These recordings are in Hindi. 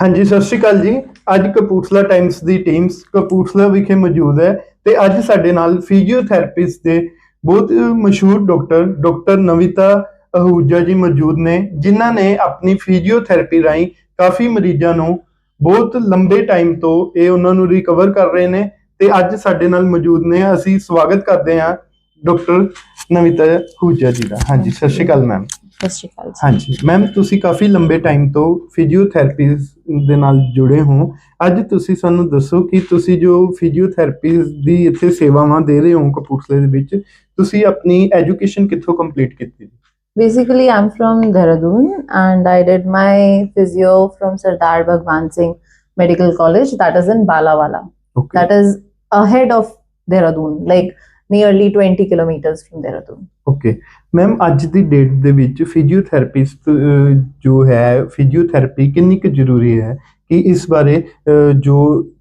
हाँ जी, सत श्री अकाल जी। ਅੱਜ ਕਪੂਰਥਲਾ ਟਾਈਮਸ ਦੀ ਟੀਮਸ ਕਪੂਰਥਲਾ ਵਿਖੇ ਮੌਜੂਦ ਹੈ ਤੇ ਅੱਜ ਸਾਡੇ ਨਾਲ ਫਿਜ਼ੀਓਥੈਰੇਪਿਸਟ ਦੇ ਬਹੁਤ ਮਸ਼ਹੂਰ ਡਾਕਟਰ ਨਵਿਤਾ आहूजा जी मौजूद ने, जिन्हां ने अपनी फिजियोथैरेपी राਹੀਂ ਕਾਫੀ ਮਰੀਜ਼ਾਂ ਨੂੰ ਬਹੁਤ ਲੰਬੇ ਟਾਈਮ ਤੋਂ ਇਹ ਉਹਨਾਂ ਨੂੰ ਰਿਕਵਰ ਕਰ ਰਹੇ ਨੇ ਤੇ ਅੱਜ ਸਾਡੇ ਨਾਲ ਮੌਜੂਦ ਨੇ। ਅਸੀਂ ਸਵਾਗਤ ਕਰਦੇ ਹਾਂ ਡਾਕਟਰ ਨਵਿਤਾ आहूजा जी ਦਾ। हाँ जी, सत श्री अकाल मैम। हाँ जी मैम, ਤੁਸੀਂ ਕਾਫੀ ਲੰਬੇ ਟਾਈਮ ਤੋਂ ਫਿਜ਼ੀਓਥੈਰੇਪੀ ਦੇ ਨਾਲ ਜੁੜੇ ਹੋ। ਅੱਜ ਤੁਸੀਂ ਸਾਨੂੰ ਦੱਸੋ ਕਿ ਤੁਸੀਂ ਜੋ ਫਿਜ਼ੀਓਥੈਰੇਪੀ ਦੀ ਇੱਥੇ ਸੇਵਾਵਾਂ ਦੇ ਰਹੇ ਹੋ ਕਪੂਰਥਲੇ ਦੇ ਵਿੱਚ, ਤੁਸੀਂ ਆਪਣੀ ਐਜੂਕੇਸ਼ਨ ਕਿੱਥੋਂ ਕੰਪਲੀਟ ਕੀਤੀ? Basically, I'm from Dehradun and I did my physio from Sardar Bhagwan Singh Medical College, that is in Balawala. Okay. That is ahead of Dehradun, like nearly 20 kilometers from Dehradun. Okay. Ma'am, ਅੱਜ ਦੀ ਡੇਟ ਦੇ ਵਿੱਚ ਫਿਜ਼ੀਓਥੈਰੇਪਿਸਟ ਜੋ ਹੈ ਫਿਜ਼ੀਓਥੈਰੇਪੀ ਕਿੰਨੀ ਕੁ ਜ਼ਰੂਰੀ ਹੈ ਕਿ ਇਸ ਬਾਰੇ ਜੋ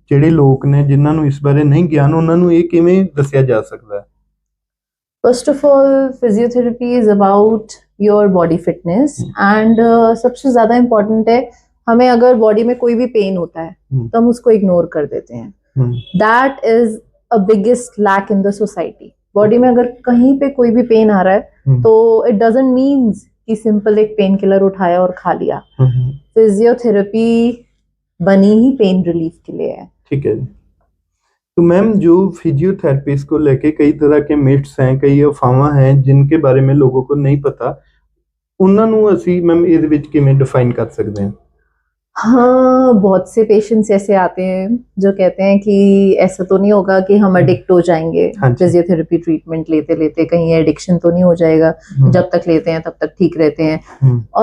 ਜਿਹੜੇ ਲੋਕ ਨੇ ਜਿਨ੍ਹਾਂ ਨੂੰ ਇਸ ਬਾਰੇ ਨਹੀਂ ਗਿਆਨ, ਉਹਨਾਂ ਨੂੰ ਇਹ ਕਿਵੇਂ ਦੱਸਿਆ ਜਾ ਸਕਦਾ ਹੈ? First of all, physiotherapy is about your body fitness and सबसे ज्यादा important है, हमें अगर बॉडी में कोई भी पेन होता है तो हम उसको इग्नोर कर देते हैं। That is a biggest lack in the society. Body में अगर कहीं पे कोई भी पेन आ रहा है तो it doesn't means कि सिंपल एक पेन किलर उठाया और खा लिया। फिजियोथेरेपी बनी ही पेन रिलीफ के लिए है। ठीक है। तो मैम, जो फिजियोथेरेपिस्ट को लेके कई तरह के मिथ्स हैं, कई अफवाहां हैं जिनके बारे में लोगों को नहीं पता, उन्हां नूं असीं मैम इहदे विच किवें डिफाइन कर सकते हैं? हाँ, बहुत से पेशेंट्स ऐसे आते हैं जो कहते हैं कि ऐसा तो नहीं होगा कि हम एडिक्ट हो जाएंगे फिजियोथेरेपी ट्रीटमेंट लेते लेते, कहीं एडिक्शन तो नहीं हो जाएगा, जब तक लेते हैं तब तक ठीक रहते हैं।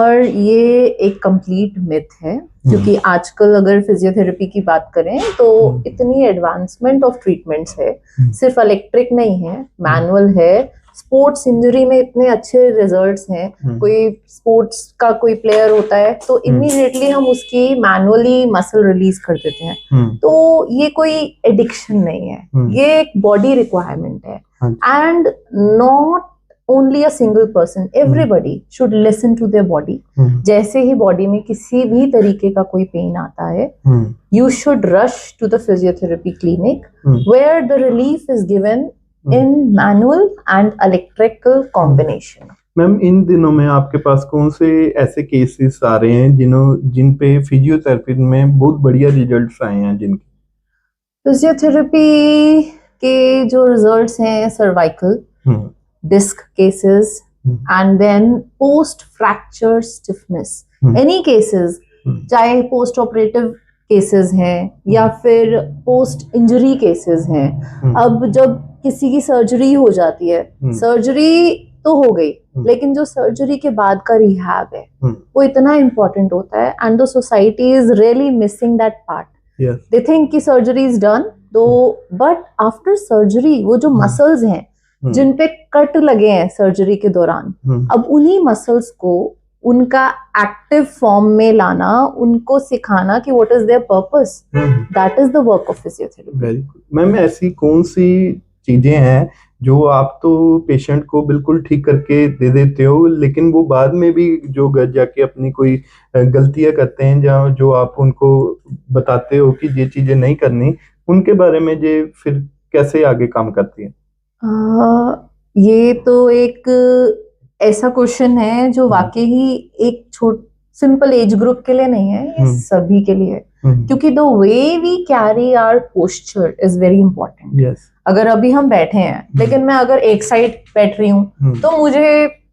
और ये एक कंप्लीट मिथ है, क्योंकि आजकल अगर फिजियोथेरेपी की बात करें तो इतनी एडवांसमेंट ऑफ ट्रीटमेंट्स है, सिर्फ इलेक्ट्रिक नहीं है, मैनुअल है। स्पोर्ट्स इंजरी में इतने अच्छे रिजल्ट्स हैं। कोई स्पोर्ट्स का कोई प्लेयर होता है तो इमीडिएटली हम उसकी मैनुअली मसल रिलीज कर देते हैं। तो ये कोई एडिक्शन नहीं है, ये एक बॉडी रिक्वायरमेंट है। And not only a single person, everybody should listen to their body. जैसे ही बॉडी में किसी भी तरीके का कोई पेन आता है, you should rush to the physiotherapy clinic where the relief is given in manual and electrical combination. Ma'am, इन दिनों में आपके पास कौन से ऐसे केसेस आ रहे हैं जिन पे फिजियोथेरेपी में बहुत बढ़िया रिजल्ट्स आए हैं? जिनके फिजियोथेरेपी के जो रिजल्ट्स हैं, cervical disc cases and then post fracture stiffness, any cases, चाहे पोस्ट ऑपरेटिव केसेस हैं या फिर पोस्ट इंजरी केसेस हैं। अब जब किसी की सर्जरी हो जाती है, सर्जरी तो हो गई, लेकिन जो सर्जरी के बाद का रिहैब है वो इतना इम्पोर्टेंट होता है and the society is really missing that part. They think कि सर्जरी इज डन, तो बट आफ्टर सर्जरी वो जो मसल्स हैं जिन पे कट लगे हैं सर्जरी के दौरान, अब उन्हीं मसल्स को उनका एक्टिव फॉर्म में लाना, उनको सिखाना कि what is there purpose, that is the work of physiotherapy. Very good. Ma'am, ऐसी कौन सी चीजें हैं जो आप तो पेशेंट को बिल्कुल ठीक करके दे देते हो, लेकिन वो बाद में भी जो घर जाके अपनी कोई गलतियां करते हैं, जहाँ जो आप उनको बताते हो कि ये चीजें नहीं करनी, उनके बारे में ये फिर कैसे आगे काम करती है? ये तो एक ऐसा क्वेश्चन है जो वाकई ही एक सिंपल एज ग्रुप के लिए नहीं है, ये सभी के लिए है। क्योंकि the way we carry our posture is very important. अगर अभी हम बैठे हैं, लेकिन मैं अगर एक साइड बैठ रही हूँ तो मुझे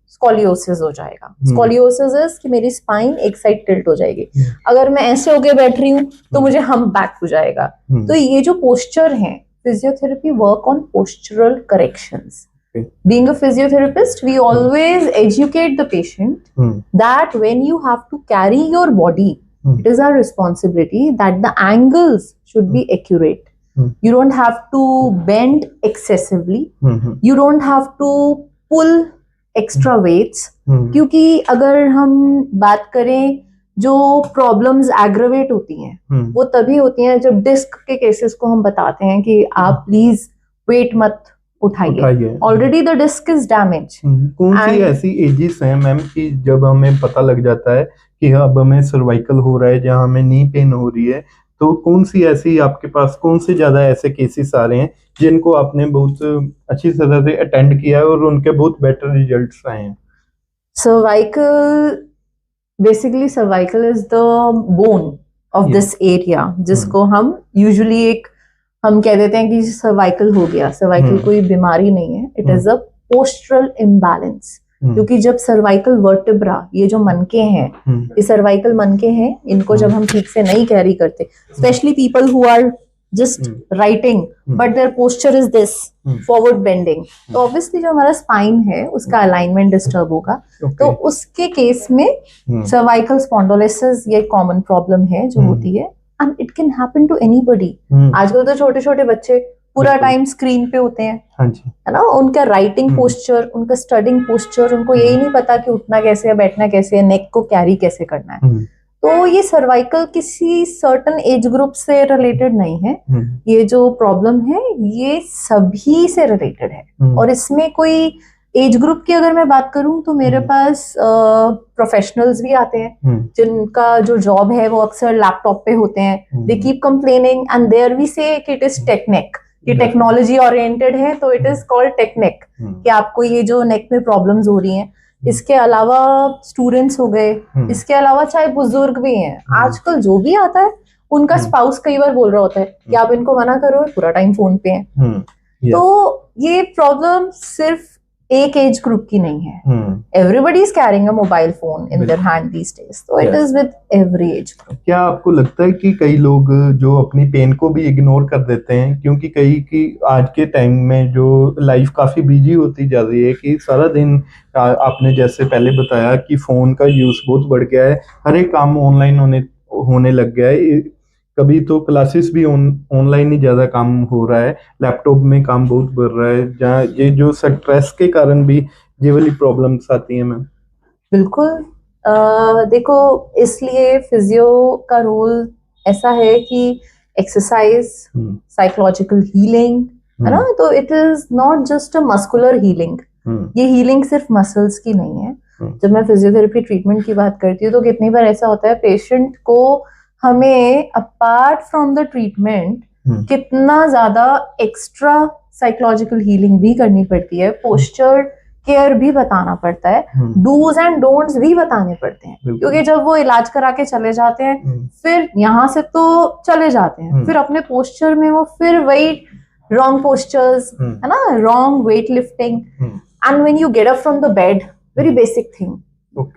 स्कोलियोसिस हो जाएगा। स्कोलियोसिस इज कि मेरी स्पाइन एक साइड टिल्ट हो जाएगी। अगर मैं ऐसे होके बैठ रही हूँ तो मुझे हम्प बैक हो जाएगा। तो ये जो पोस्चर है, physiotherapy work on postural corrections. Being a physiotherapist, we always educate the patient that when you have to carry your body, it is our responsibility that the angles should be accurate. You don't have to bend excessively. You don't have to pull extra weights. क्योंकि अगर हम बात करें, जो प्रॉब्लम्स एग्रेवेट होती हैं वो तभी होती हैं जब डिस्क के केसेस को हम बताते हैं कि आप प्लीज वेट मत उठाइए, already the disc is damage. कौन सी ऐसी एजेस हैं मैम कि जब हमें पता लग जाता है कि अब हमें सर्वाइकल हो रहा है या हमें नी पेन हो रही है, तो कौन सी ऐसी आपके पास कौन से ज्यादा ऐसे केसेस आ रहे हैं जिनको आपने बहुत अच्छी तरह से अटेंड किया है और उनके बहुत बेटर रिजल्ट्स आए हैं? Cervical, basically cervical is the bone of this area, जिसको हम यूजुअली हम कह देते हैं कि सर्वाइकल हो गया। सर्वाइकल कोई बीमारी नहीं है, it is a postural imbalance. क्योंकि जब सर्वाइकल वर्टिब्रा, ये जो मनके हैं, ये सर्वाइकल मनके हैं, इनको जब हम ठीक से नहीं कैरी करते, specially people who are just writing but their posture is this forward bending, तो ऑब्वियसली जो हमारा स्पाइन है उसका अलाइनमेंट डिस्टर्ब होगा। तो उसके केस में सर्वाइकल स्पॉन्डिलोसिस ये कॉमन प्रॉब्लम है जो होती है, and it can happen to anybody. आजकल तो छोटे छोटे बच्चे पूरा टाइम स्क्रीन पे होते हैं, है ना, उनका राइटिंग पोस्चर, उनका स्टडिंग पोस्चर, उनको यही नहीं पता कि उठना कैसे है, बैठना कैसे है, नेक को कैरी कैसे करना है। तो ये सर्वाइकल किसी सर्टन एज ग्रुप से रिलेटेड नहीं है, ये जो प्रॉब्लम है ये सभी से रिलेटेड है। और इसमें कोई एज ग्रुप की अगर मैं बात करूं तो मेरे पास प्रोफेशनल्स भी आते हैं जिनका जो जॉब है वो अक्सर लैपटॉप पे होते हैं। They keep complaining and there we say it is technique, ये टेक्नोलॉजी ओरिएंटेड है, तो इट इज कॉल्ड टेक्निक, कि आपको ये जो नेक में प्रॉब्लम्स हो रही हैं। इसके अलावा स्टूडेंट्स हो गए, इसके अलावा चाहे बुजुर्ग भी हैं, आजकल जो भी आता है उनका स्पाउस कई बार बोल रहा होता है कि आप इनको मना करो, पूरा टाइम फोन पे हैं। तो ये प्रॉब्लम सिर्फ एक एज ग्रुप की नहीं है, everybody is carrying a mobile phone in their hand these days, तो it is with every age group. क्या आपको लगता है कि कई लोग जो अपनी पेन को भी इग्नोर कर देते हैं, क्योंकि कई की आज के टाइम में जो लाइफ काफी बिजी होती जा रही है कि सारा दिन आपने जैसे पहले बताया कि फोन का यूज बहुत बढ़ गया है, हर एक काम ऑनलाइन होने लग गया है, कभी तो क्लासेस भी ऑनलाइन ही ज्यादा काम हो रहा है, लैपटॉप में काम बहुत बढ़ रहा है, जहाँ ये जो स्ट्रेस के कारण भी ये वाली प्रॉब्लम्स आती हैं मैम? बिल्कुल, देखो, इसलिए फिजियो का रोल ऐसा है कि एक्सरसाइज, साइकोलॉजिकल हीलिंग, है ना, तो it is not just a muscular healing. ये हीलिंग सिर्फ मसल्स की नहीं है। जब मैं फिजियोथेरेपी ट्रीटमेंट की बात करती हूँ तो कितनी बार ऐसा होता है पेशेंट को हमें अपार्ट फ्रॉम द ट्रीटमेंट कितना ज्यादा एक्स्ट्रा साइकोलॉजिकल हीलिंग भी करनी पड़ती है, पोस्चर केयर भी बताना पड़ता है, डूज एंड डोंट्स भी बताने पड़ते हैं। क्योंकि जब वो इलाज करा के चले जाते हैं, फिर यहाँ से तो चले जाते हैं, फिर अपने पोस्चर में वो फिर वही रॉन्ग पोस्चर्स, है ना, wrong weight lifting, and when you get up from the bed, very basic thing,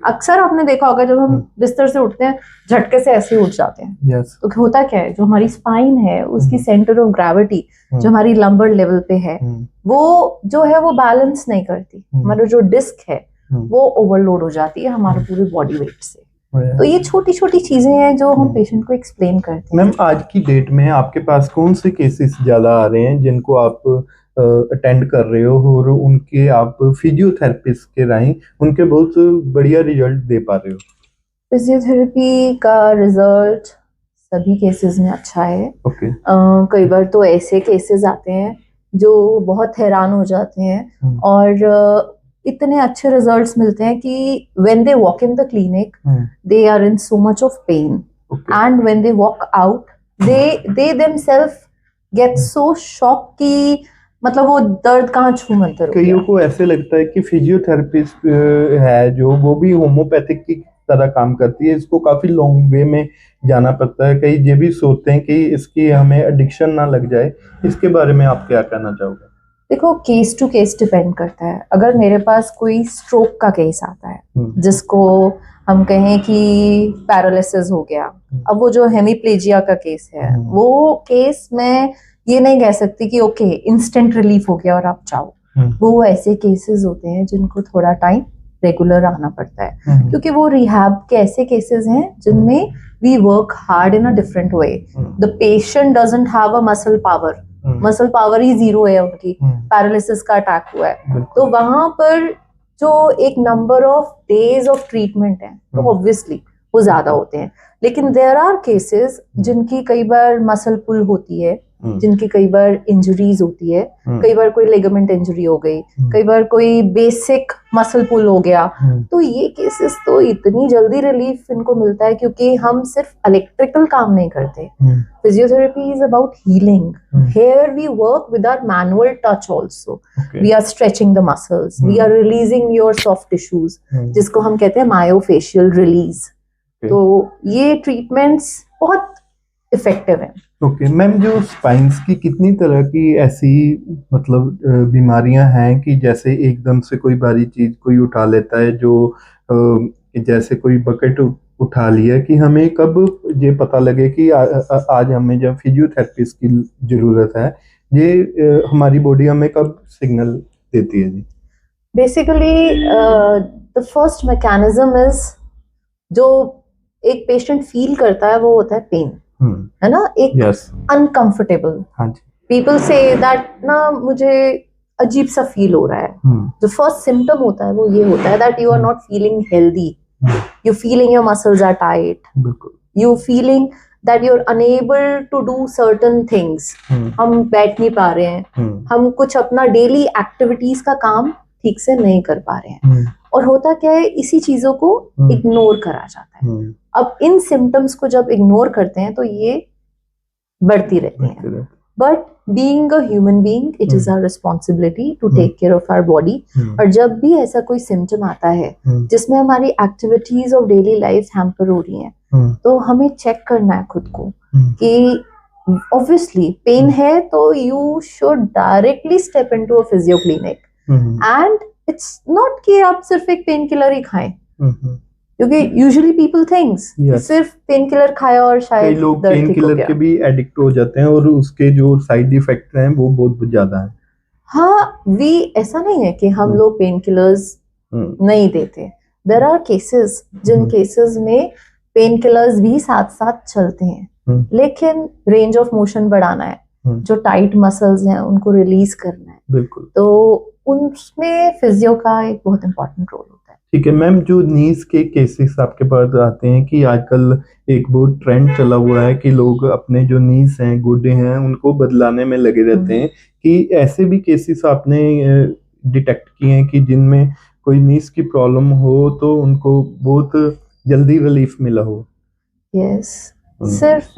अक्सर आपने देखा होगा जब हम बिस्तर से उठते हैं झटके से ऐसे ही उठ जाते हैं। तो होता क्या है, जो हमारी स्पाइन है उसकी सेंटर ऑफ ग्रेविटी जो हमारी लंबर लेवल पे है, वो जो है वो बैलेंस नहीं करती, हमारा जो डिस्क है वो ओवरलोड हो जाती है हमारे पूरे बॉडी वेट से। तो ये छोटी छोटी चीजें हैं जो हम पेशेंट को एक्सप्लेन करते हैं। मैम, आज की डेट में आपके पास कौन से केसेस ज्यादा आ रहे हैं जिनको आप अटेंड कर रहे हो और उनके आप फिजियोथेरेपिस्ट के राही उनके बहुत बढ़िया रिजल्ट दे पा रहे हो? फिजियोथेरेपी का रिजल्ट सभी केसेस में अच्छा है। कई बार तो ऐसे केसेस आते हैं जो बहुत हैरान हो जाते हैं और इतने अच्छे रिजल्ट्स मिलते हैं कि when they walk in the clinic they are in so much of pain and when they walk out they themselves get so shocked कि मतलब वो दर्द कहाँ छू मंतर हो गया। कईयों को ऐसे लगता है कि फिजियोथेरेपिस्ट है जो वो भी होम्योपैथिक की तरह काम करती है, इसको काफी लॉन्ग वे में जाना पड़ता है, कई ये भी सोचते हैं कि इसकी हमें एडिक्शन ना लग जाए, इसके बारे में आप क्या कहना चाहोगे? देखो, केस टू केस डिपेंड करता है। अगर मेरे पास कोई स्ट्रोक का केस आता है जिसको हम कहें कि पैरालिसिस हो गया, अब वो जो हेमीप्लेजिया का केस है वो केस में ये नहीं कह सकती कि ओके इंस्टेंट रिलीफ हो गया और आप जाओ। वो ऐसे केसेस होते हैं जिनको थोड़ा टाइम रेगुलर आना पड़ता है, क्योंकि वो रिहैब के ऐसे केसेस हैं जिनमें we work hard in a different way. The patient doesn't have a muscle power ही जीरो है, उनकी पैरालिसिस का अटैक हुआ है, तो वहां पर जो एक number of days of treatment है तो ऑब्वियसली वो ज्यादा होते हैं। लेकिन देयर आर केसेस जिनकी कई बार मसल पुल होती है, जिनकी कई बार इंजरीज होती है, कई बार कोई लिगामेंट इंजरी हो गई, कई बार कोई बेसिक मसल पुल हो गया, तो ये केसेस तो इतनी जल्दी रिलीफ इनको मिलता है क्योंकि हम सिर्फ इलेक्ट्रिकल काम नहीं करते. Physiotherapy is about healing. Here we work with our manual touch also. Okay. We are stretching the muscles. We are releasing your soft tissues, जिसको हम कहते हैं myofascial release. तो ये ट्रीटमेंट्स बहुत इफेक्टिव है. ओके मैम, जो स्पाइन्स की कितनी तरह की ऐसी मतलब बीमारियां हैं कि जैसे एकदम से कोई भारी चीज कोई उठा लेता है, जो जैसे कोई बकेट उठा लिया, कि हमें कब ये पता लगे कि आज हमें जब फिजियोथेरेपिस्ट की जरूरत है, ये हमारी बॉडी हमें कब सिग्नल देती है जी? Basically the first mechanism is, जो एक पेशेंट फील करता है वो होता है पेन, है ना, एक अनकंफर्टेबल. हाँ जी. पीपल से दैट ना मुझे अजीब सा फील हो रहा है. जो फर्स्ट सिम्टम होता है वो ये होता है that you are not feeling healthy. You feeling your muscles are tight. You feeling that you are unable to do certain things. हम बैठ नहीं पा रहे हैं, हम कुछ अपना डेली एक्टिविटीज का काम ठीक से नहीं कर पा रहे हैं. और होता क्या है, इसी चीजों को इग्नोर करा जाता है. अब इन सिम्टम्स को जब इग्नोर करते हैं तो ये बढ़ती रहती हैं. But being a human being, it is our responsibility to take care of our body. और जब भी ऐसा कोई सिम्टम आता है जिसमें हमारी activities of daily life hamper हो रही हैं, तो हमें चेक करना है खुद को कि ऑब्वियसली पेन है तो you should directly step into a physio clinic. And it's not कि आप सिर्फ एक पेन किलर ही खाएं, क्योंकि यूजुअली पीपल थिंक्स सिर्फ पेन किलर खाया और शायद लोग पेन किलर के भी एडिक्ट हो जाते हैं और उसके जो साइड इफेक्ट हैं वो बहुत ज्यादा हैं. हाँ, ऐसा नहीं है कि हम लोग पेन किलर्स नहीं देते. देयर आर केसेस जिन केसेस में पेन किलर्स भी साथ साथ चलते हैं, लेकिन रेंज ऑफ मोशन बढ़ाना है, जो टाइट मसल्स हैं उनको रिलीज करना है. बिल्कुल. तो उनमें फिजियो का एक बहुत इंपॉर्टेंट रोल होता है. ठीक है मैम, जो नीज के केसेस आपके पास आते हैं कि आजकल एक बहुत ट्रेंड चला हुआ है कि लोग अपने जो नीज हैं, गोडे हैं, उनको बदलाने में लगे रहते हैं, कि ऐसे भी केसेस आपने डिटेक्ट किए हैं कि जिनमें कोई नीज की प्रॉब्लम हो तो उनको बहुत जल्दी रिलीफ मिला हो? यस, सिर्फ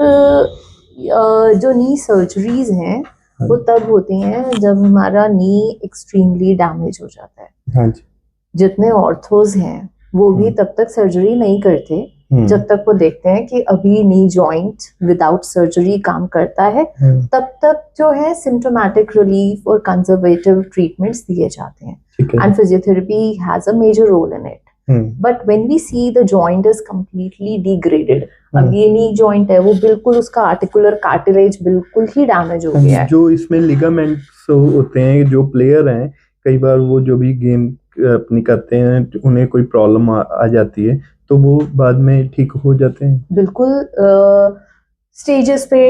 जो नी सर्जरीज हैं वो तब होती हैं जब हमारा नी एक्सट्रीमली डैमेज हो जाता है. हाँ जी. जितने ऑर्थोज हैं वो भी तब तक सर्जरी नहीं करते जब तक वो देखते हैं कि अभी नी जॉइंट विदाउट सर्जरी काम करता है. तब तक जो है सिम्टोमेटिक रिलीफ और कंजर्वेटिव ट्रीटमेंट्स दिए जाते हैं. And physiotherapy has a major role in it. But when we see the joint is completely degraded, अब ये नी जॉइंट है वो बिल्कुल उसका आर्टिकुलर कार्टिलेज बिल्कुल ही डैमेज हो गया है. जो इसमें लिगामेंट्स होते हैं, जो प्लेयर हैं, कई बार वो जो भी गेम अपनी करते हैं उन्हें कोई प्रॉब्लम आ जाती है तो वो बाद में ठीक हो जाते हैं. बिल्कुल, स्टेजेस पे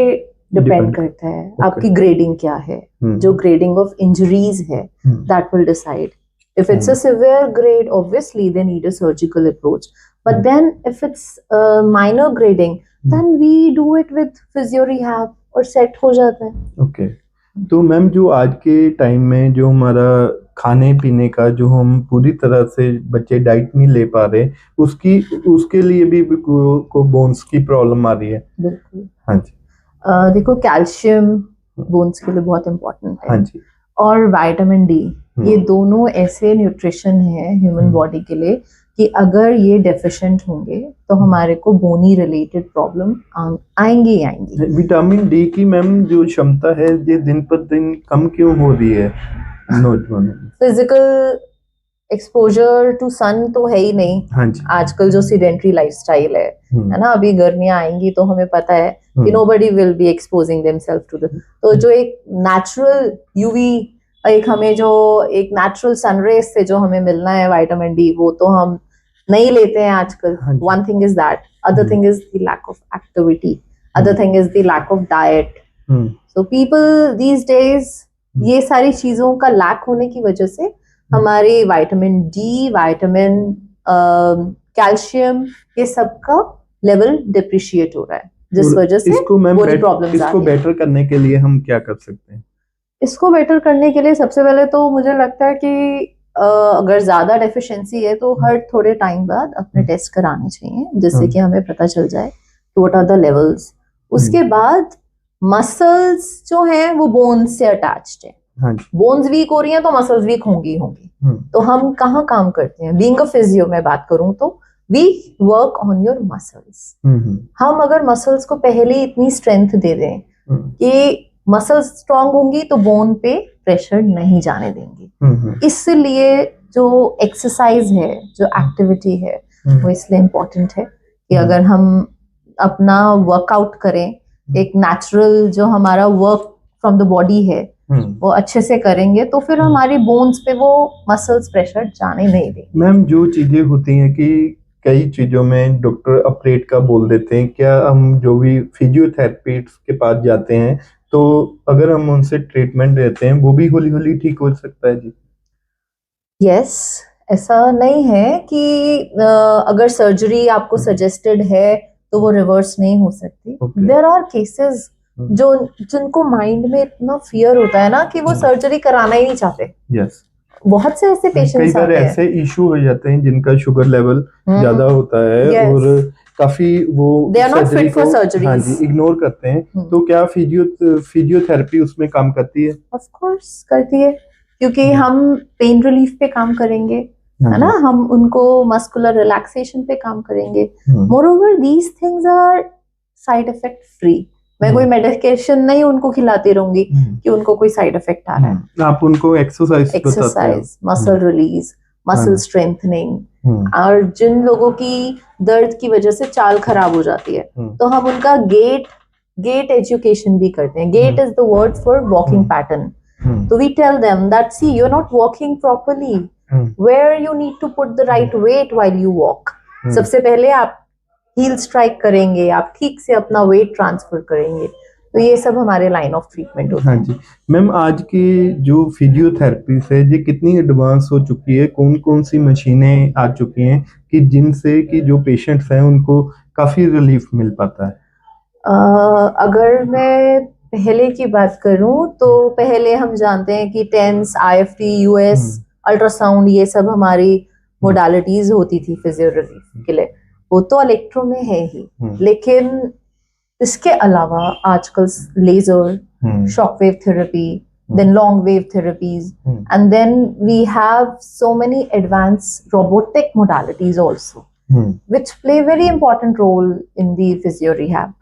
डिपेंड करता है. आपकी ग्रेडिंग क्या है, जो ग्रेडिंग ऑफ इंजरीज है that will decide. If it's a severe grade, obviously they need a surgical approach. But then if it's minor grading, then we do it with physio rehab और set हो जाता है. Okay. तो मैम, जो आज के टाइम में जो हमारा खाने पीने का जो हम पूरी तरह से बच्चे डाइट नहीं ले पा रहे, उसके लिए भी को बोन्स की प्रॉब्लम आ रही है. बिल्कुल. हाँ जी. देखो, कैल्शियम बोन्स के लिए बहुत इम्पोर्टेंट है. हाँ जी. और विटामिन डी, ये दोनों ऐसे न्यूट्रिशन है ह्यूमन बॉडी के लिए कि अगर ये डेफिशिएंट होंगे तो हमारे को बोनी रिलेटेड प्रॉब्लम आएंगी ही आएंगी. विटामिन डी की मैम जो क्षमता है ये दिन पर दिन कम क्यों हो रही है नौजवानों में? फिजिकल एक्सपोजर टू सन तो है ही नहीं. हाँ जी. आजकल जो सीडेंटरी लाइफस्टाइल है ना, अभी गर्मियां आएंगी तो हमें पता है कि nobody will be exposing themselves to the, तो जो एक नेचुरल यूवी, एक हमें जो एक नेचुरल सनरेज से जो हमें मिलना है विटामिन डी, वो तो हम नहीं लेते हैं आजकल. One thing is that. Other thing is the lack of activity. Other thing is the lack of diet. So people these days, ये सारी चीजों का लैक होने की वजह से हमारे विटामिन डी, विटामिन कैल्शियम, ये सब का लेवल डिप्रिशिएट हो रहा है. जिस और वजह से इसको मैम body problems आ इसको गई। बेटर करने के लिए हम क्या कर सकते हैं? इसको बेटर करने के लिए सबसे पहले तो मुझे लगता है कि अगर ज्यादा डेफिशिएंसी है तो हर थोड़े टाइम बाद अपने टेस्ट कराने चाहिए, जिससे कि हमें पता चल जाए व्हाट आर द लेवल्स। उसके बाद मसल्स जो हैं वो बोन्स से अटैच्ड है। हाँ जी। बोन्स वीक हो रही हैं तो मसल्स वीक होंगी होंगी। तो हम कहाँ काम करते हैं? बीइंग अ फिजियो में बात करूं तो we work on your muscles. हम अगर मसल्स को पहले ही इतनी स्ट्रेंथ दे दें कि मसल्स स्ट्रांग होंगी तो बोन पे प्रेशर नहीं जाने देंगे। इसलिए जो एक्सरसाइज है, जो एक्टिविटी है, वो इसलिए इम्पोर्टेंट है कि अगर हम अपना वर्कआउट करें, एक नेचुरल जो हमारा वर्क फ्रॉम द बॉडी है वो अच्छे से करेंगे तो फिर हमारी बोन्स पे वो मसल्स प्रेशर जाने नहीं देंगे। मैम जो चीजें होती हैं कि कई चीजों में डॉक्टर ऑपरेट का बोल देते हैं, क्या हम जो भी फिजियोथेरेपिस्ट के पास जाते हैं तो अगर हम उनसे ट्रीटमेंट देते हैं वो भी हौली हौली ठीक हो सकता है जी? यस, ऐसा नहीं है कि अगर सर्जरी आपको सजेस्टेड है तो वो रिवर्स नहीं हो सकती। देयर आर केसेस जो जिनको माइंड में इतना फियर होता है ना कि वो सर्जरी कराना ही नहीं चाहते। यस, बहुत से ऐसे पेशेंट्स कई बार ऐसे इशू हो जाते हैं जिनका शुगर लेवल ज्यादा होता है और काफी वो सर्जरी को हाँ जी इग्नोर करते हैं। तो क्या फिजियोथेरेपी उसमें काम करती है? ऑफ कोर्स करती है, क्योंकि हम पेन रिलीफ पे काम करेंगे, है ना, हम उनको मस्कुलर रिलैक्सेशन पे काम करेंगे। Moreover these things are side effect free. मैं कोई मेडिकेशन नहीं उनको खिलाती रहूंगी कि उनको कोई साइड इफेक्ट आ रहा है। आप उनको exercise, muscle release, muscle strengthening, और जिन लोगों की दर्द की वजह से चाल खराब हो जाती है तो हम उनका गेट एजुकेशन भी करते हैं। Gait is the word for walking pattern. So we tell them that, see, you're not walking properly. Where you need to put the right weight while you walk. सबसे पहले आप heel strike करेंगे, आप ठीक से अपना weight transfer करेंगे। तो ये सब हमारे लाइन ऑफ ट्रीटमेंट होता है। हाँ जी मैम, आज की जो फिजियोथेरेपी है ये कितनी एडवांस हो चुकी है? कौन कौन सी मशीनें आ चुकी हैं कि जिनसे कि जो पेशेंट्स हैं उनको काफी रिलीफ मिल पाता है? अगर मैं पहले की बात करूं तो पहले हम जानते हैं कि टेंस, आईएफटी, यूएस, अल्ट्रासाउंड, ये सब हमारी मोडालिटीज होती थी फिजियो रिलीफ के लिए। वो तो इलेक्ट्रो में है ही, लेकिन इसके अलावा आजकल laser, shockwave therapy, then long wave therapies, and then we have so many advanced robotic modalities also, which play very important role in the physio rehab.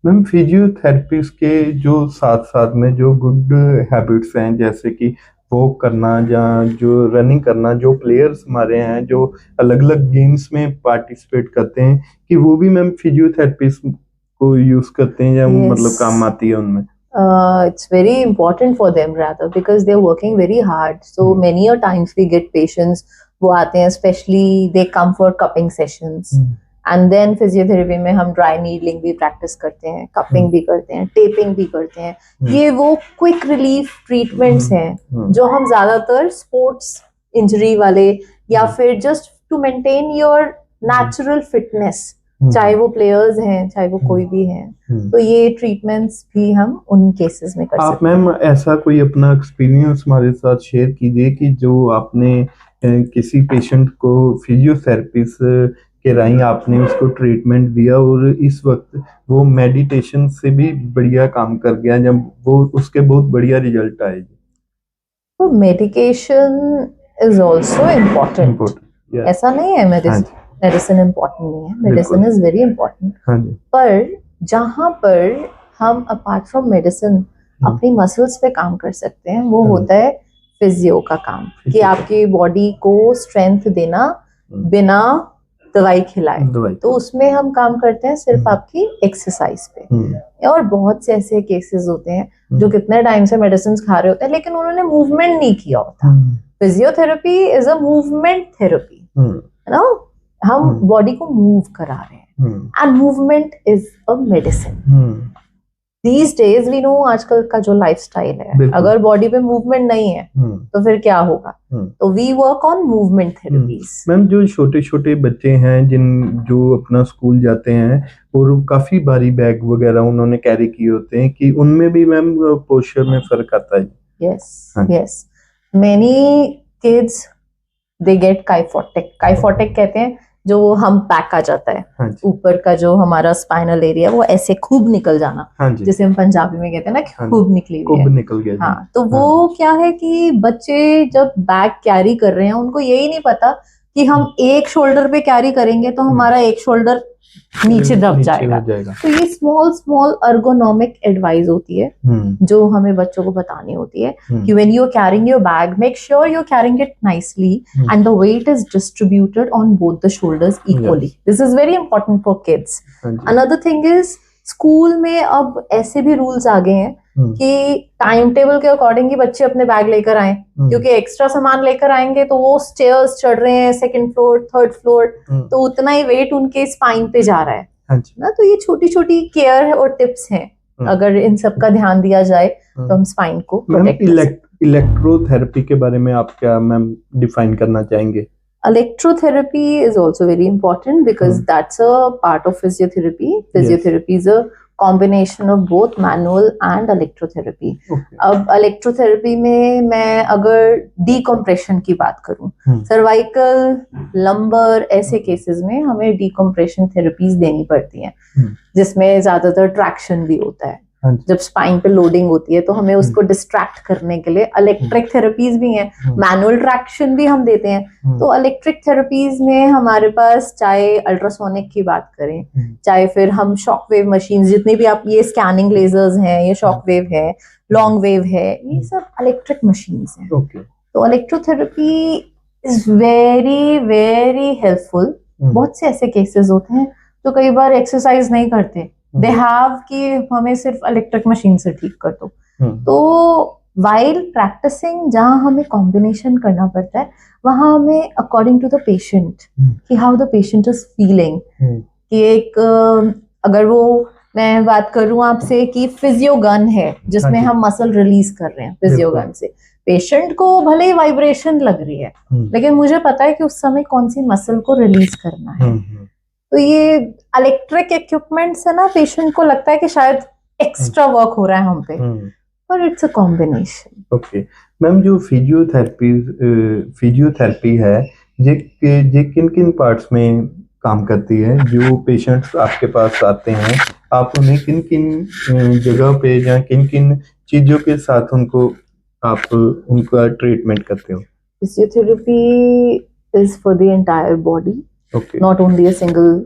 Ma'am physiotherapist के जो साथ साथ में जो गुड हैबिट्स हैं जैसे कि वॉक करना या जो रनिंग करना, जो प्लेयर्स हमारे हैं जो अलग अलग गेम्स में पार्टिसिपेट करते हैं, कि वो भी मैम फिजियोथेरेपिस्ट को यूज करते हैं या मतलब काम आती है उनमें? It's very important for them rather because they're working very hard. So many a times we get patients वो आते हैं, especially they come for cupping sessions. And then physiotherapy में हम ड्राई नीडलिंग भी प्रैक्टिस करते हैं, कपिंग भी करते हैं, टेपिंग भी करते हैं। ये वो क्विक रिलीफ ट्रीटमेंट्स हैं जो हम ज्यादातर स्पोर्ट्स इंजरी वाले या फिर just to maintain your natural fitness, चाहे वो प्लेयर्स हैं चाहे वो कोई भी हैं, तो ये ट्रीटमेंट्स भी हम उन केसेस में कर सकते हैं। आप मैम ऐसा कोई अपना एक्सपीरियंस हमारे साथ शेयर कीजिए कि जो आपने किसी पेशेंट को फिजियोथेरेपिस्ट के राही आपने उसको ट्रीटमेंट दिया और इस वक्त वो मेडिटेशन से भी बढ़िया काम कर गया, जब वो उसके बहुत बढ़िया रिजल्ट आए। तो मेडिकेशन इज आल्सो इम्पोर्टेंट, ऐसा नहीं है मेडिसिन इम्पोर्टेंट नहीं है, मेडिसिन इज वेरी इम्पोर्टेंट। पर जहाँ पर हम अपार्ट फ्रॉम मेडिसिन अपनी मसल्स पे काम कर सकते हैं वो होता है फिजियो का काम, कि आपकी बॉडी को स्ट्रेंथ देना बिना दवाई खिलाए। तो उसमें हम काम करते हैं सिर्फ आपकी एक्सरसाइज पे। और बहुत से ऐसे केसेस होते हैं जो कितने टाइम से मेडिसिन खा रहे होते हैं लेकिन उन्होंने मूवमेंट नहीं किया होता। Physiotherapy is a movement therapy, है ना, हम बॉडी को मूव करा रहे हैं, and movement is a medicine. these days we know आजकल का जो लाइफस्टाइल है, बिल्कुल। अगर बॉडी पे मूवमेंट नहीं है तो फिर क्या होगा? तो we work on movement therapies. Ma'am जो छोटे छोटे बच्चे हैं जो अपना स्कूल जाते हैं और काफी भारी बैग वगैरह उन्होंने कैरी किए होते हैं, कि उनमें भी मैम पोस्चर में फर्क आता है? Yes yes, many kids they get kyphotic. Kyphotic कहते हैं जो हम पैक आ जाता है, ऊपर का जो हमारा स्पाइनल एरिया वो ऐसे खूब निकल जाना, जिसे हम पंजाबी में कहते हैं ना कि खूब निकली हुई है, खूब निकल गया। हाँ, तो वो क्या है कि बच्चे जब बैग कैरी कर रहे हैं उनको यही नहीं पता कि हम एक शोल्डर पे कैरी करेंगे तो हमारा एक शोल्डर नीचे दब जाएगा। तो ये स्मॉल स्मॉल अर्गोनॉमिक एडवाइस होती है जो हमें बच्चों को बतानी होती है कि when you are carrying your bag, make sure you are carrying it nicely and the weight is distributed on both the shoulders equally. This is very important for kids. Another thing is, school में अब ऐसे भी रूल्स आ गए हैं कि टाइम टेबल के अकॉर्डिंग ही बच्चे अपने बैग लेकर आए, क्योंकि एक्स्ट्रा सामान लेकर आएंगे तो वो स्टेयर्स चढ़ रहे हैं, सेकंड फ्लोर थर्ड फ्लोर, तो उतना ही वेट उनके स्पाइन पे जा रहा है ना। तो ये छोटी छोटी केयर और टिप्स हैं, अगर इन सब का ध्यान दिया जाए तो हम स्पाइन को प्रोटेक्ट कर सकते हैं। इलेक्ट्रोथेरेपी के बारे में आप क्या मैम डिफाइन करना चाहेंगे? Electrotherapy is also very important because that's a part of physiotherapy. Physiotherapy is a combination of both manual and electrotherapy. अब electrotherapy में मैं अगर decompression की बात करूं, cervical, lumbar ऐसे cases में हमें decompression therapies देनी पड़ती हैं, जिसमें ज्यादातर traction भी होता है। जब स्पाइन पे लोडिंग होती है तो हमें उसको डिस्ट्रैक्ट करने के लिए इलेक्ट्रिक थेरेपीज भी हैं, मैनुअल ट्रैक्शन भी हम देते हैं। तो इलेक्ट्रिक थेरेपीज में हमारे पास चाहे अल्ट्रासोनिक की बात करें, चाहे फिर हम शॉक वेव मशीन, जितनी भी आप ये स्कैनिंग लेजर्स हैं, ये शॉक वेव है, लॉन्ग वेव है, ये सब इलेक्ट्रिक मशीन्स हैं। तो electrotherapy is very very helpful. बहुत से ऐसे केसेस होते हैं जो कई बार एक्सरसाइज नहीं करते, दे हैव कि हमें सिर्फ इलेक्ट्रिक मशीन से ठीक कर दो। तो वाइल प्रैक्टिसिंग जहाँ हमें कॉम्बिनेशन करना पड़ता है, वहाँ हमें अकॉर्डिंग टू द पेशेंट कि how the patient is feeling, कि एक अगर वो मैं बात करूँ आपसे कि फिजियोगन है जिसमें हम मसल रिलीज कर रहे हैं, फिजियोगन से पेशेंट को भले ही वाइब्रेशन लग रही है लेकिन मुझे पता है कि उस समय कौन सी मसल को रिलीज करना है। तो ये इलेक्ट्रिक इक्विपमेंट से ना पेशेंट को लगता है कि शायद एक्स्ट्रा वर्क हो रहा है हम पे, पर it's a combination. Okay ma'am, जो फिजियोथेरेपी है ये किन किन पार्ट्स में काम करती है? जो पेशेंट्स आपके पास आते हैं आप उन्हें किन किन जगह पे या किन किन चीजों के साथ उनका ट्रीटमेंट करते हो? Physiotherapy is for the entire body, not only a single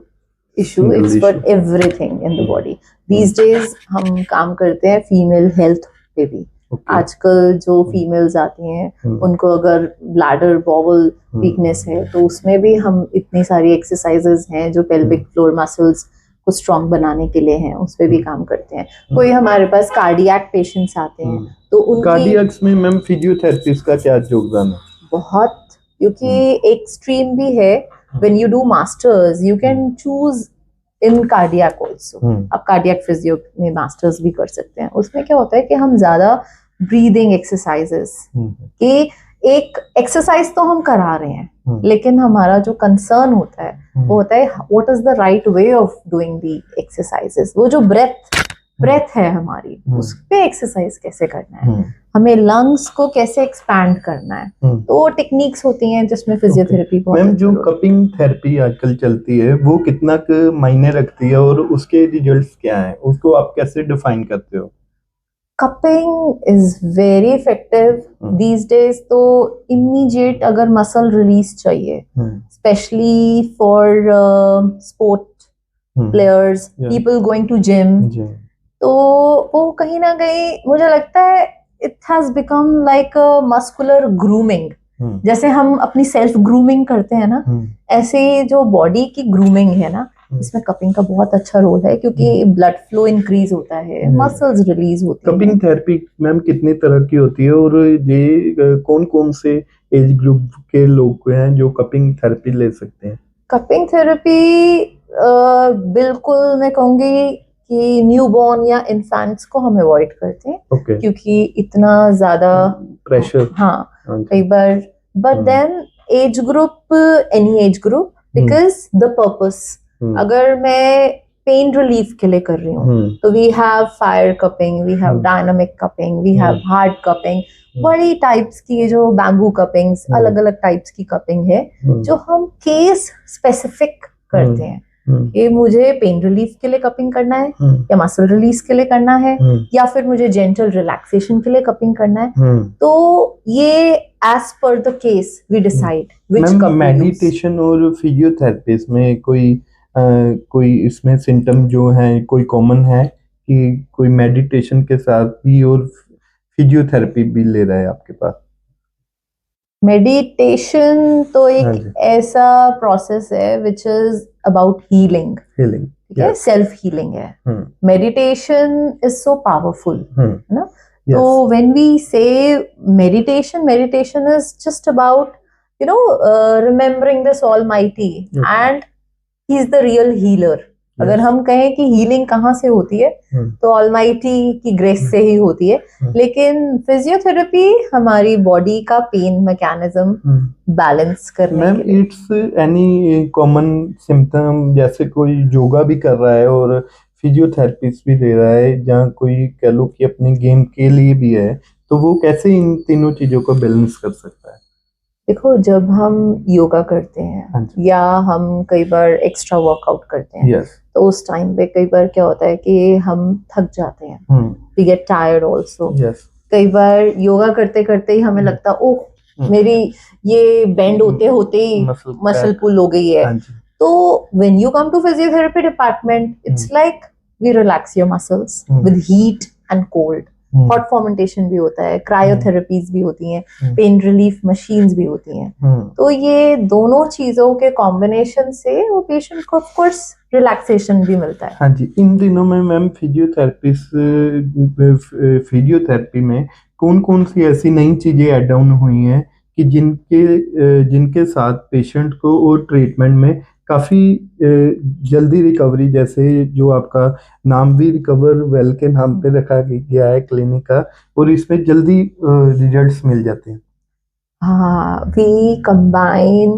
issue, it's for everything in the body. These days हम काम करते हैं फीमेल हेल्थ पे भी। आजकल जो फीमेल्स आती हैं उनको अगर ब्लैडर बॉवल वीकनेस है तो उसमें भी हम इतनी सारी एक्सरसाइजेस हैं जो पेल्विक फ्लोर मसल्स को स्ट्रॉन्ग बनाने के लिए हैं, उस पे भी काम करते हैं। कोई हमारे पास कार्डियक पेशेंट्स आते हैं तो उनकी कार्डियक्स में मैम फिजियोथेरेपिस्ट का क्या योगदान है? बहुत, क्योंकि एक स्ट्रीम भी है when you do masters you can choose in cardiac also। आप कार्डियक फिजियो में मास्टर्स भी कर सकते हैं। उसमें क्या होता है कि हम ज्यादा ब्रीदिंग एक्सरसाइजेस कि एक एक्सरसाइज तो हम करा रहे हैं लेकिन हमारा जो कंसर्न होता है वो होता है what is the right way of doing the exercises. वो जो ब्रेथ है हमारी, उस पे एक्सरसाइज कैसे करना है, हमें लंग्स को कैसे एक्सपैंड करना है, तो वो टेक्निक्स होती हैं जिसमें फिजियोथेरेपी बहुत। मैम जो कपिंग थेरेपी आजकल चलती है वो कितना मायने रखती है और उसके रिजल्ट्स क्या हैं, उसको आप कैसे डिफाइन करते हो? Cupping is very effective these days. तो इमीडिएट अगर मसल रिलीज चाहिए, specially for sport players, people going to gym, तो वो कहीं ना कहीं मुझे लगता है it has become like a muscular grooming. जैसे हम अपनी सेल्फ ग्रूमिंग करते हैं ना, ऐसे जो बॉडी की ग्रूमिंग है ना, इसमें कपिंग का बहुत अच्छा रोल है क्योंकि ब्लड फ्लो इंक्रीज होता है, मसल्स रिलीज होते हैं। कपिंग थेरेपी मैम कितनी तरह की होती है और ये कौन कौन से एज ग्रुप के लोग हैं जो कपिंग थेरेपी ले सकते हैं? कपिंग थेरेपी बिल्कुल मैं कहूंगी कि न्यूबॉर्न या इन्फेंट्स को हम अवॉइड करते हैं ओके क्योंकि इतना ज्यादा प्रेशर हाँ हाँ कई बार but then age group any age group because the purpose अगर मैं पेन रिलीफ के लिए कर रही हूँ तो we have fire cupping, we have dynamic cupping, we have hard cupping, बड़ी टाइप्स की ये जो बैम्बू कपिंग्स अलग अलग टाइप्स की कपिंग है जो हम केस स्पेसिफिक करते हैं ये मुझे पेन रिलीफ के लिए कपिंग करना है या मसल रिलीज के लिए करना है या फिर मुझे जेंटल रिलैक्सेशन के लिए कपिंग करना है तो ये as per the case we decide which cup. Meditation और फिजियोथेरेपी में कोई इसमें सिम्टम जो है कोई कॉमन है कि कोई मेडिटेशन के साथ भी और फिजियोथेरेपी भी ले रहा है आपके पास? मेडिटेशन तो एक ऐसा प्रोसेस है विच इज अबाउट हीलिंग, ठीक है, सेल्फ हीलिंग है। मेडिटेशन इज सो पावरफुल है ना। तो व्हेन वी से meditation is just about you know remembering this almighty and he is the real healer. अगर हम कहें कि हीलिंग कहाँ से होती है तो ऑलमाइटी की ग्रेस से ही होती है, लेकिन फिजियोथेरेपी हमारी बॉडी का पेन मैकेनिज्म बैलेंस करने के लिए। इट्स एनी कॉमन सिम्टम, जैसे कोई योगा भी कर रहा है और फिजियोथेरेपिस्ट भी दे रहा है, जहाँ कोई कह लो कि अपने गेम के लिए भी है, तो वो कैसे इन तीनों चीजों को बैलेंस कर सकता है? देखो, जब हम योगा करते हैं या हम कई बार एक्स्ट्रा वर्कआउट करते हैं तो उस टाइम पे कई बार क्या होता है कि हम थक जाते हैं, वी गेट टायर्ड आल्सो। कई बार योगा करते करते ही हमें लगता है ओह मेरी ये बेंड होते होते ही मसल पुल हो गई है। तो when you come to physiotherapy department it's like we relax your muscles with heat and cold. Hot fomentation भी होता है, क्रायोथेरेपीज भी होती हैं, पेन रिलीफ मशीन्स भी होती हैं। तो ये दोनों चीजों के कॉम्बिनेशन से वो पेशेंट को ऑफ कोर्स रिलैक्सेशन भी मिलता है। हाँ जी। इन दिनों में मैम फिजियोथेरेपी में कौन कौन सी ऐसी नई चीजें ऐड ऑन हुई हैं कि जिनके साथ पेशेंट को और ट्रीटमेंट में काफी जल्दी रिकवरी, जैसे जो आपका नाम भी रिकवर वेल के नाम पे रखा गया है क्लिनिक का, और इसमें जल्दी रिजल्ट्स मिल जाते हैं? हाँ, वी कंबाइन।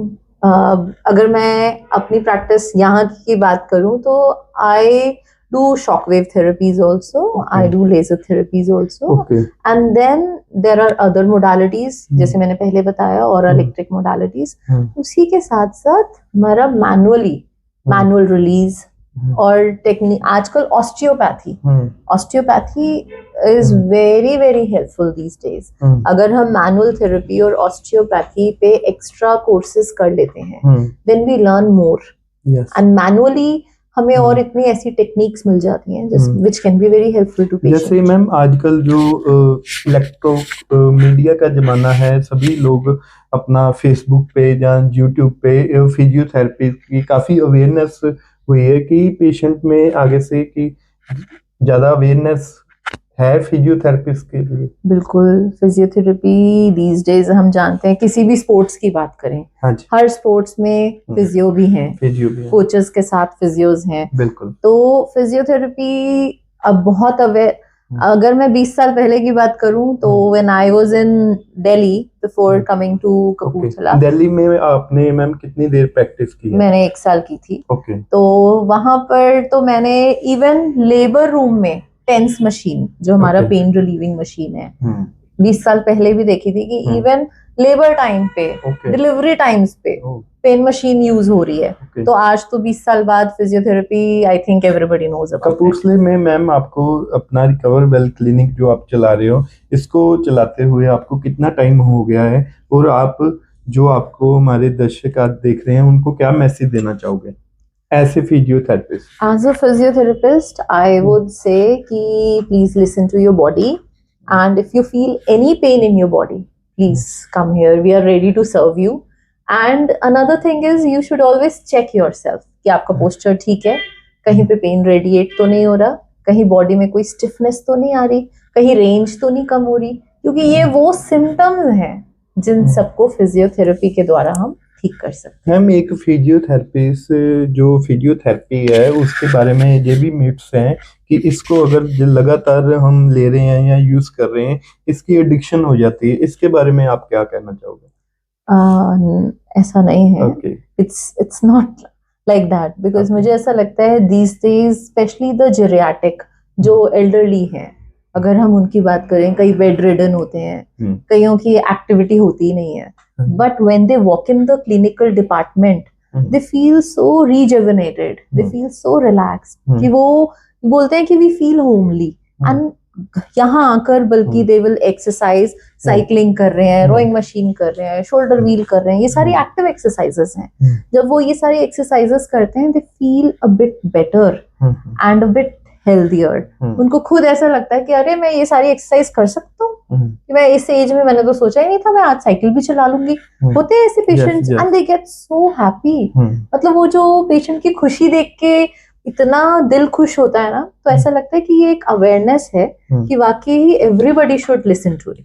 अगर मैं अपनी प्रैक्टिस यहाँ की बात करूँ तो I do shockwave therapies also, I do laser therapies also, and then there are other modalities जैसे मैंने पहले बताया, और इलेक्ट्रिक मोडालिटीज। उसी के साथ साथ हमारा मैनुअल रिलीज और टेक्निक, आजकल osteopathy is very very helpful these days. अगर हम मैनुअल थेरेपी और ऑस्टियोपैथी पे एक्स्ट्रा कोर्सेज कर लेते हैं then we learn more, and manually हमें और इतनी ऐसी टेक्निक्स मिल जाती हैं which can be very helpful to patient. जैसे मैम आजकल जो इलेक्ट्रो मीडिया का जमाना है, सभी लोग अपना फेसबुक पे या यूट्यूब पे फिजियोथेरेपी की काफी अवेयरनेस हुई है कि पेशेंट में आगे से कि ज्यादा अवेयरनेस है फिजियोथेरेपिस्ट के लिए। बिल्कुल, फिजियोथेरेपी दीज डेज हम जानते हैं, किसी भी स्पोर्ट्स की बात करें, हर स्पोर्ट्स में फिजियो भी हैं, कोचेस के साथ फिजियोज हैं। बिल्कुल। तो फिजियोथेरेपी अब बहुत अगर मैं 20 साल पहले की बात करूं तो when I was in Delhi before coming to Kapurthala. Delhi में आपने मैम कितनी देर प्रैक्टिस की है? मैंने 1 साल की थी। तो वहां पर तो मैंने इवन लेबर रूम में टेंस मशीन, जो हमारा पेन रिलीविंग मशीन है, 20 साल पहले भी देखी थी कि इवन लेबर टाइम पे, डिलीवरी टाइम्स पे पेन मशीन यूज हो रही है। तो आज तो 20 साल बाद physiotherapy I think everybody knows about. कपूरथले में मैम आपको अपना रिकवर वेल क्लिनिक जो आप चला रहे हो, इसको चलाते हुए आपको कितना टाइम हो गया है, और आप जो आपको हमारे दर्शक आज देख रहे हैं उनको क्या मैसेज देना चाहोगे as a physiotherapist? As a physiotherapist, I would say कि please listen to your body, and if you feel any pain in your body, please come here. We are ready to serve you. And another thing is you should always check yourself कि आपका posture ठीक है, कहीं पे पेन रेडिएट तो नहीं हो रहा, कहीं बॉडी में कोई स्टिफनेस तो नहीं आ रही, कहीं रेंज तो नहीं कम हो रही, क्योंकि ये वो सिम्टम्स हैं जिन सबको फिजियोथेरेपी के द्वारा हम ठीक कर सकते हैं। मैम एक फिजियोथेरेपिस्ट जो फिजियोथेरेपी है उसके बारे में ये भी मिथ्स हैं कि इसको अगर लगातार हम ले रहे हैं या यूज कर रहे हैं इसकी एडिक्शन हो जाती है, इसके बारे में आप क्या कहना चाहोगे? ऐसा नहीं है, okay. it's not like that because मुझे ऐसा लगता है these days especially the geriatric जो elderly हैं, अगर हम उनकी बात करें, कई बेड रिडन होते हैं, कईयों की एक्टिविटी होती ही नहीं है, but when they walk in the clinical department they feel so rejuvenated, they feel so relaxed कि वो बोलते हैं कि वी फील होमली एंड यहाँ आकर बल्कि दे विल एक्सरसाइज, साइकिलिंग कर रहे हैं, रोइंग मशीन कर रहे हैं, शोल्डर व्हील कर रहे हैं, ये सारी एक्टिव एक्सरसाइजेस हैं। जब वो ये सारी एक्सरसाइजेस करते हैं they feel a bit better and a bit healthier. उनको खुद ऐसा लगता है कि अरे मैं ये सारी एक्सरसाइज कर सकता हूँ, मैं इस एज में मैंने तो सोचा ही नहीं था, मैं आज साइकिल भी चला लूंगी। होते हैं ऐसे patients and they get so happy. मतलब वो जो पेशेंट की खुशी देख के इतना दिल खुश होता है ना, तो ऐसा लगता है कि ये एक अवेयरनेस है कि वाकई everybody should listen to it.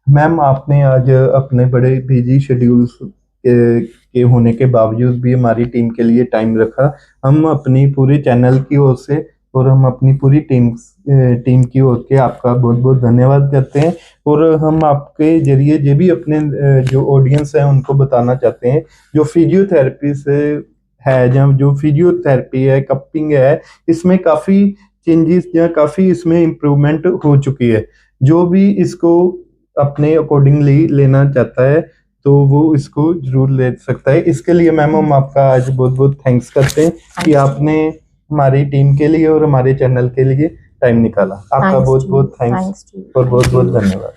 Ma'am आपने आज अपने बड़े बिजी शेड्यूल्स के होने के बावजूद भी हमारी टीम के लिए टाइम रखा। हम अपनी पूरे चैनल की ओर से और हम अपनी पूरी टीम की ओर के आपका बहुत बहुत धन्यवाद करते हैं। और हम आपके जरिए ये भी अपने जो ऑडियंस है उनको बताना चाहते हैं, जो फिजियोथेरेपी से है, जो फिजियोथेरेपी है, कपिंग है, इसमें काफ़ी चेंजेस या काफ़ी इसमें इम्प्रूवमेंट हो चुकी है। जो भी इसको अपने अकॉर्डिंगली लेना चाहता है तो वो इसको जरूर ले सकता है। इसके लिए मैम हम आपका आज बहुत बहुत थैंक्स करते हैं कि आपने हमारी टीम के लिए और हमारे चैनल के लिए टाइम निकाला। आपका बहुत बहुत थैंक्स और बहुत बहुत धन्यवाद।